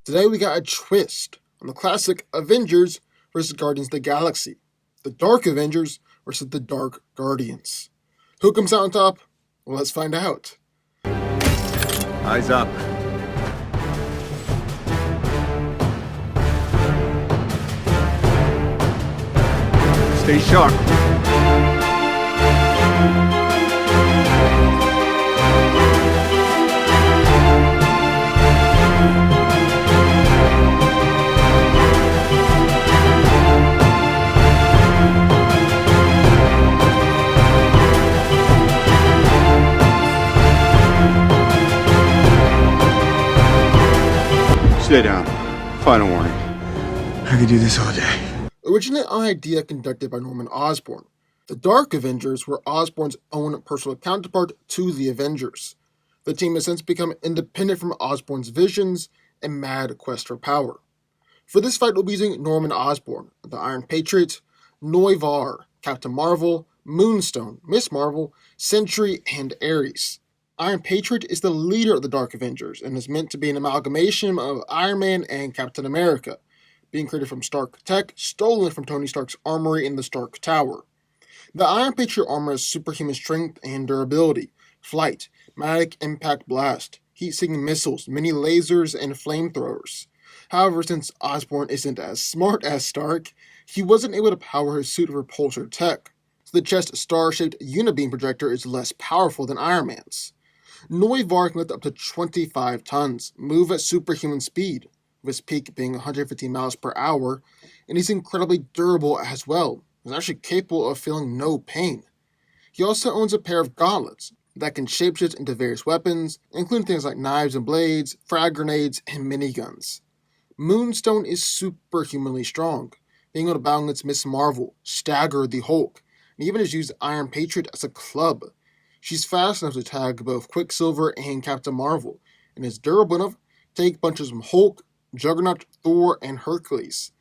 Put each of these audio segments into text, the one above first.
Today we got a twist on the classic Avengers versus Guardians of the Galaxy. The Dark Avengers versus the Dark Guardians. Who comes out on top? Well, let's find out. Eyes up. Stay sharp. Stay down. Final warning. I could do this all day. Originally an idea conducted by Norman Osborn, the Dark Avengers were Osborn's own personal counterpart to the Avengers. The team has since become independent from Osborn's visions and mad quest for power. For this fight, we'll be using Norman Osborn, the Iron Patriot, Noivar, Captain Marvel, Moonstone, Miss Marvel, Sentry, and Ares. Iron Patriot is the leader of the Dark Avengers and is meant to be an amalgamation of Iron Man and Captain America, being created from Stark tech stolen from Tony Stark's armory in the Stark Tower. The Iron Patriot armor has superhuman strength and durability, flight, magnetic impact blast, heat-seeking missiles, mini lasers, and flamethrowers. However, since Osborn isn't as smart as Stark, he wasn't able to power his suit with repulsor tech, so the chest star-shaped unibeam projector is less powerful than Iron Man's. Noivar can lift up to 25 tons, move at superhuman speed, with his peak being 150 miles per hour, and he's incredibly durable as well. He's actually capable of feeling no pain. He also owns a pair of gauntlets that can shapeshift into various weapons, including things like knives and blades, frag grenades, and miniguns. Moonstone is superhumanly strong, being able to battle against Miss Marvel, stagger the Hulk, and even has used Iron Patriot as a club. She's fast enough to tag both Quicksilver and Captain Marvel, and is durable enough to take punches from Hulk, Juggernaut, Thor, and Hercules.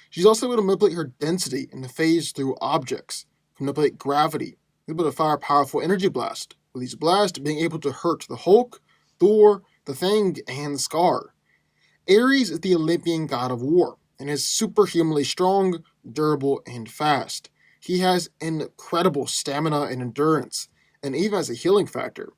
She's also able to manipulate her density and phase through objects, manipulate gravity, able to fire powerful energy blasts, with these blasts being able to hurt the Hulk, Thor, the Thing, and Scar. Ares is the Olympian god of war, and is superhumanly strong, durable, and fast. He has incredible stamina and endurance, and even has a healing factor.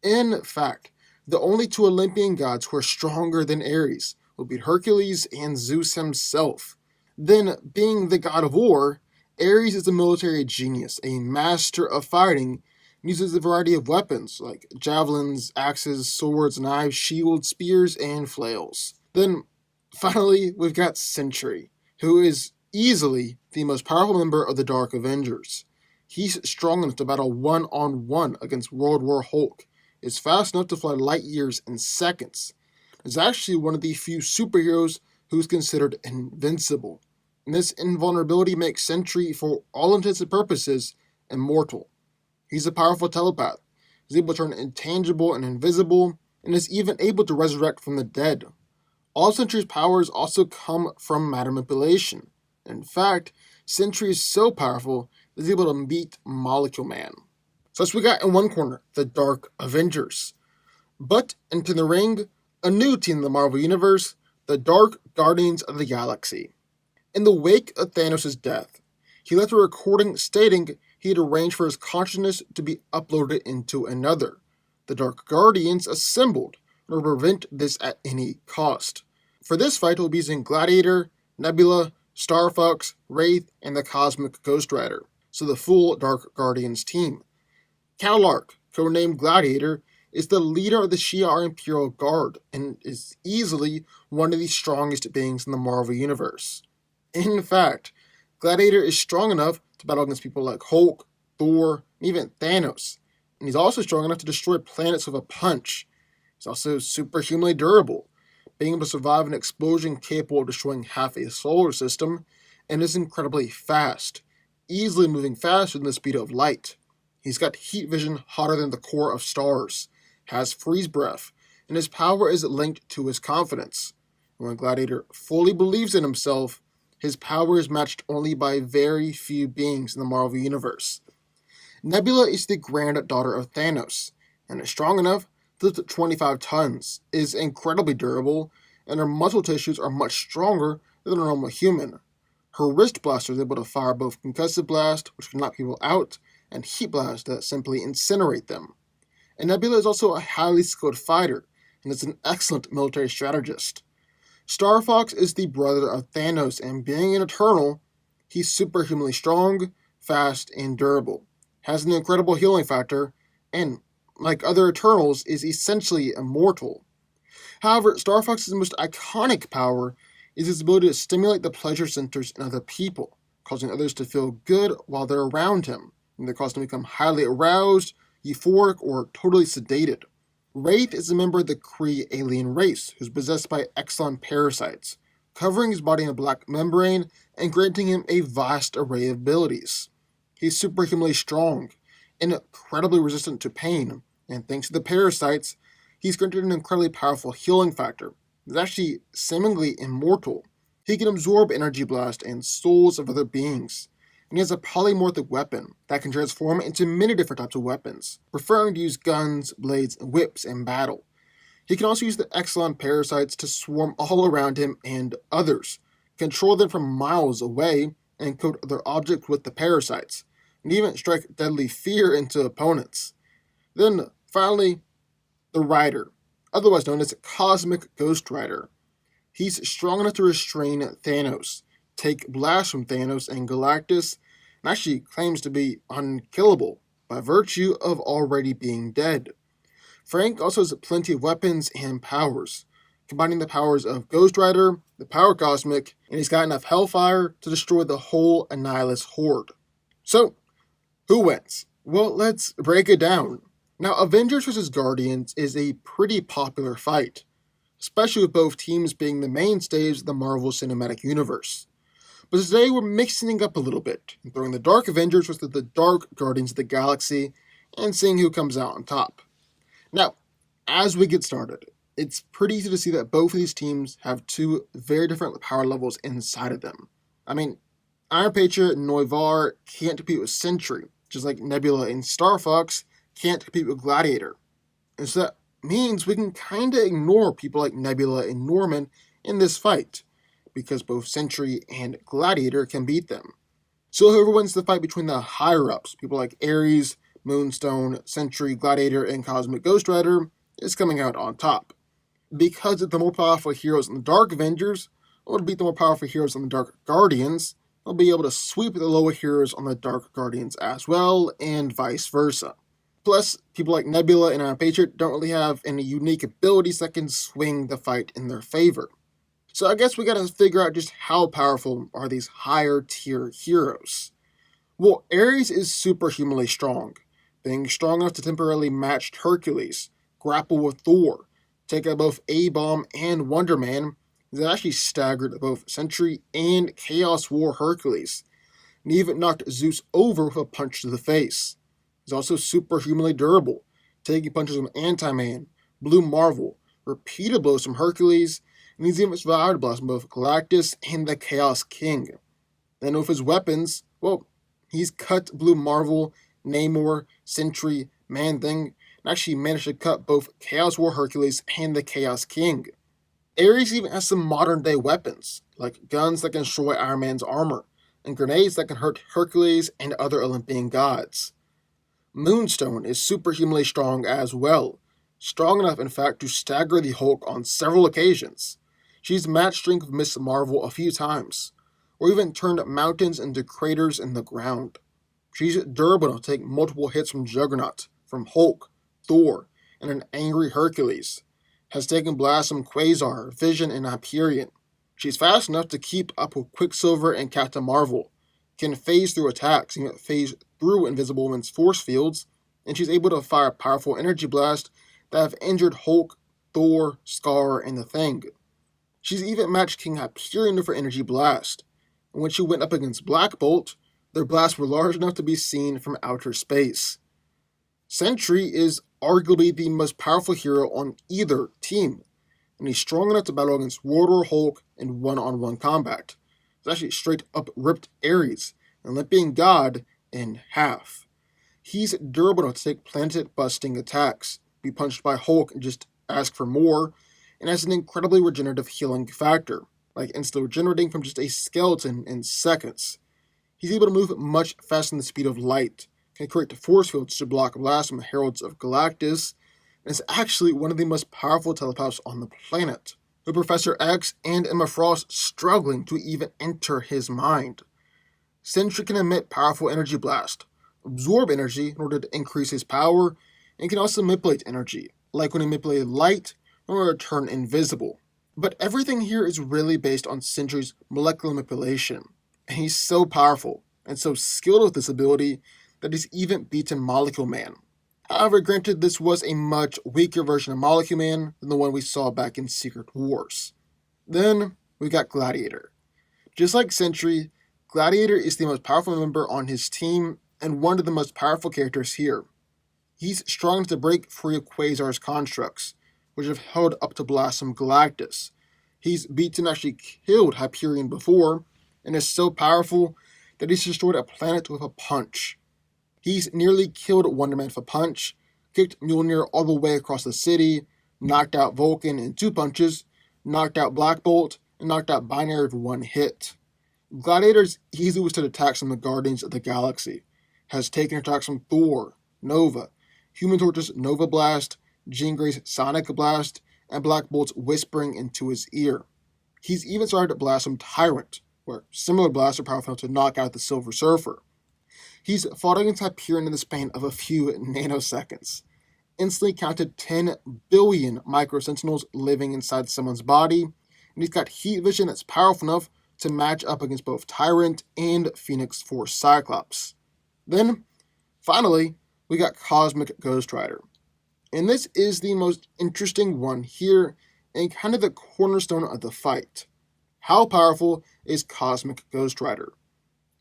In fact, the only two Olympian gods who are stronger than Ares will be Hercules and Zeus himself. Then, being the god of war, Ares is a military genius, a master of fighting, and uses a variety of weapons like javelins, axes, swords, knives, shields, spears, and flails. Then, finally, we've got Sentry, who is easily the most powerful member of the Dark Avengers. He's strong enough to battle one-on-one against World War Hulk, is fast enough to fly light years in seconds, is actually one of the few superheroes who's considered invincible. And this invulnerability makes Sentry, for all intents and purposes, immortal. He's a powerful telepath, is able to turn intangible and invisible, and is even able to resurrect from the dead. All Sentry's powers also come from matter manipulation. In fact, Sentry is so powerful that he's able to beat Molecule Man. So that's what we got in one corner, the Dark Avengers. But into the ring, a new team in the Marvel Universe, the Dark Guardians of the Galaxy. In the wake of Thanos' death, he left a recording stating he had arranged for his consciousness to be uploaded into another. The Dark Guardians assembled in order to prevent this at any cost. For this fight, we'll be using Gladiator, Nebula, Star Fox, Wraith, and the Cosmic Ghost Rider, so the full Dark Guardians team. Calark, codenamed Gladiator, is the leader of the Shi'ar Imperial Guard and is easily one of the strongest beings in the Marvel Universe. In fact, Gladiator is strong enough to battle against people like Hulk, Thor, and even Thanos, and he's also strong enough to destroy planets with a punch. He's also superhumanly durable, being able to survive an explosion capable of destroying half a solar system, and is incredibly fast, easily moving faster than the speed of light. He's got heat vision hotter than the core of stars, has freeze breath, and his power is linked to his confidence. When Gladiator fully believes in himself, his power is matched only by very few beings in the Marvel Universe. Nebula is the granddaughter of Thanos, and is strong enough to lift 25 tons, is incredibly durable, and her muscle tissues are much stronger than a normal human. Her wrist blaster is able to fire both concussive blast, which can knock people out, and heat blast that simply incinerate them. And Nebula is also a highly skilled fighter, and is an excellent military strategist. Star Fox is the brother of Thanos, and being an Eternal, he's superhumanly strong, fast, and durable, has an incredible healing factor, and, like other Eternals, is essentially immortal. However, Star Fox's most iconic power is his ability to stimulate the pleasure centers in other people, causing others to feel good while they're around him, and they cause them to become highly aroused, euphoric, or totally sedated. Wraith is a member of the Kree alien race who's possessed by Exxon parasites, covering his body in a black membrane and granting him a vast array of abilities. He's superhumanly strong, incredibly resistant to pain, and thanks to the parasites, he's granted an incredibly powerful healing factor. He's actually seemingly immortal. He can absorb energy blast and souls of other beings, and he has a polymorphic weapon that can transform into many different types of weapons, preferring to use guns, blades, and whips in battle. He can also use the Exxon parasites to swarm all around him and others, control them from miles away, and coat other objects with the parasites, and even strike deadly fear into opponents. Then, finally, the Rider, otherwise known as Cosmic Ghost Rider. He's strong enough to restrain Thanos, take blasts from Thanos and Galactus, and actually claims to be unkillable by virtue of already being dead. Frank also has plenty of weapons and powers, combining the powers of Ghost Rider, the Power Cosmic, and he's got enough Hellfire to destroy the whole Annihilus horde. So, who wins? Well, let's break it down. Now, Avengers vs. Guardians is a pretty popular fight, especially with both teams being the mainstays of the Marvel Cinematic Universe. But today we're mixing it up a little bit and throwing the Dark Avengers versus the Dark Guardians of the Galaxy and seeing who comes out on top. Now, as we get started, it's pretty easy to see that both of these teams have two very different power levels inside of them. I mean, Iron Patriot and Noivar can't compete with Sentry, just like Nebula and Star Fox can't compete with Gladiator. And so that means we can kinda ignore people like Nebula and Norman in this fight, because both Sentry and Gladiator can beat them. So whoever wins the fight between the higher-ups, people like Ares, Moonstone, Sentry, Gladiator, and Cosmic Ghost Rider, is coming out on top. Because of the more powerful heroes in the Dark Avengers, or to beat the more powerful heroes on the Dark Guardians, they'll be able to sweep the lower heroes on the Dark Guardians as well, and vice versa. Plus, people like Nebula and Iron Patriot don't really have any unique abilities that can swing the fight in their favor. So I guess we gotta figure out just how powerful are these higher tier heroes. Well, Ares is superhumanly strong, being strong enough to temporarily match Hercules, grapple with Thor, take out both A-Bomb and Wonder Man. He's actually staggered both Sentry and Chaos War Hercules, and even knocked Zeus over with a punch to the face. He's also superhumanly durable, taking punches from Anti-Man, Blue Marvel, repeated blows from Hercules, and he's even survived blasts from both Galactus and the Chaos King. Then with his weapons, well, he's cut Blue Marvel, Namor, Sentry, Man-Thing, and actually managed to cut both Chaos War Hercules and the Chaos King. Ares even has some modern-day weapons, like guns that can destroy Iron Man's armor, and grenades that can hurt Hercules and other Olympian gods. Moonstone is superhumanly strong as well, strong enough in fact to stagger the Hulk on several occasions. She's matched strength with Miss Marvel a few times, or even turned mountains into craters in the ground. She's durable enough to take multiple hits from Juggernaut, from Hulk, Thor, and an angry Hercules. Has taken blasts from Quasar, Vision, and Hyperion. She's fast enough to keep up with Quicksilver and Captain Marvel, can phase through attacks, and phase through Invisible Woman's force fields, and she's able to fire powerful energy blasts that have injured Hulk, Thor, Scar, and the Thing. She's even matched King Hyperion with her energy blast, and when she went up against Black Bolt, their blasts were large enough to be seen from outer space. Sentry is arguably the most powerful hero on either team, and he's strong enough to battle against World War Hulk in one-on-one combat. He's actually straight up ripped Ares, an Olympian god, in half. He's durable enough to take planet-busting attacks, be punched by Hulk and just ask for more, and has an incredibly regenerative healing factor, like instantly regenerating from just a skeleton in seconds. He's able to move much faster than the speed of light, can create force fields to block blasts from the Heralds of Galactus, and is actually one of the most powerful telepaths on the planet, with Professor X and Emma Frost struggling to even enter his mind. Sentry can emit powerful energy blast, absorb energy in order to increase his power, and can also manipulate energy, like when he manipulated light in order to turn invisible. But everything here is really based on Sentry's molecular manipulation, and he's so powerful and so skilled with this ability that he's even beaten Molecule Man. However, granted, this was a much weaker version of Molecule Man than the one we saw back in Secret Wars. Then, we got Gladiator. Just like Sentry, Gladiator is the most powerful member on his team and one of the most powerful characters here. He's strong enough to break free of Quasar's constructs, which have held up to blasts from Galactus. He's beaten and actually killed Hyperion before, and is so powerful that he's destroyed a planet with a punch. He's nearly killed Wonder Man with a punch, kicked Mjolnir all the way across the city, knocked out Vulcan in 2 punches, knocked out Black Bolt, and knocked out Binary with 1 hit. Gladiator's easily withstood attacks from the Guardians of the Galaxy, has taken attacks from Thor, Nova, Human Torch's Nova Blast, Jean Grey's Sonic Blast, and Black Bolt's whispering into his ear. He's even started to blast from Tyrant, where similar blasts are powerful enough to knock out the Silver Surfer. He's fought against Hyperion in the span of a few nanoseconds, instantly counted 10 billion micro-sentinels living inside someone's body, and he's got heat vision that's powerful enough to match up against both Tyrant and Phoenix Force Cyclops. Then, finally, we got Cosmic Ghost Rider. And this is the most interesting one here, and kind of the cornerstone of the fight. How powerful is Cosmic Ghost Rider?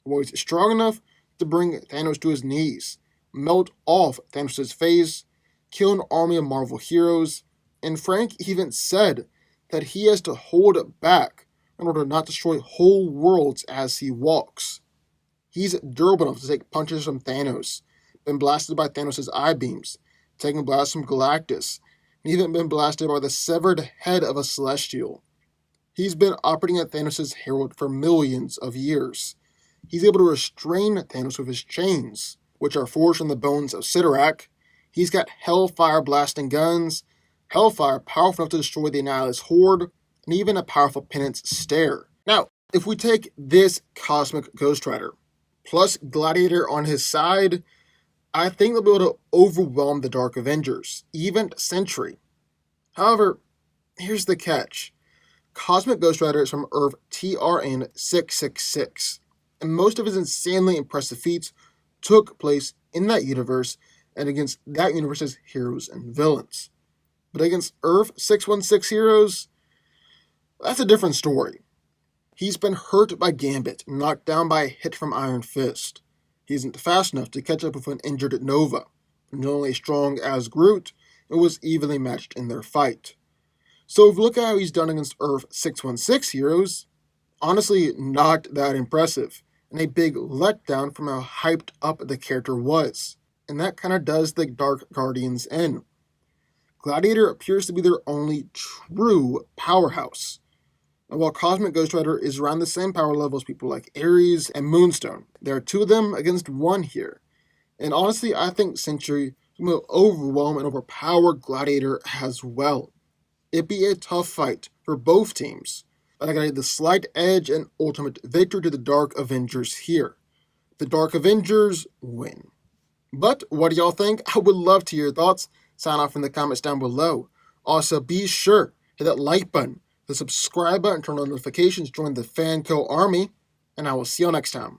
Well, he's strong enough to bring Thanos to his knees, melt off Thanos' face, kill an army of Marvel heroes, and Frank even said that he has to hold it back in order not to destroy whole worlds as he walks. He's durable enough to take punches from Thanos, been blasted by Thanos' eye beams, taken blasts from Galactus, and even been blasted by the severed head of a Celestial. He's been operating at Thanos' Herald for millions of years. He's able to restrain Thanos with his chains, which are forged from the bones of Sidorak. He's got Hellfire blasting guns, Hellfire powerful enough to destroy the Annihilus Horde, and even a powerful Penance Stare. Now, if we take this Cosmic Ghost Rider, plus Gladiator on his side, I think they'll be able to overwhelm the Dark Avengers, even Sentry. However, here's the catch. Cosmic Ghost Rider is from Earth TRN 666, and most of his insanely impressive feats took place in that universe and against that universe's heroes and villains. But against Earth 616 heroes, that's a different story. He's been hurt by Gambit, knocked down by a hit from Iron Fist. He isn't fast enough to catch up with an injured Nova, not only as strong as Groot, and was evenly matched in their fight. So if you look at how he's done against Earth 616 heroes, honestly not that impressive, and a big letdown from how hyped up the character was. And that kind of does the Dark Guardians in. Gladiator appears to be their only true powerhouse. And while Cosmic Ghost Rider is around the same power level as people like Ares and Moonstone, there are 2 of them against 1 here. And honestly, I think Sentry will overwhelm and overpower Gladiator as well. It'd be a tough fight for both teams, but I gotta give the slight edge and ultimate victory to the Dark Avengers here. The Dark Avengers win. But what do y'all think? I would love to hear your thoughts. Sign off in the comments down below. Also, be sure to hit that like button, the subscribe button, turn on notifications, join the FanCo army, and I will see you next time.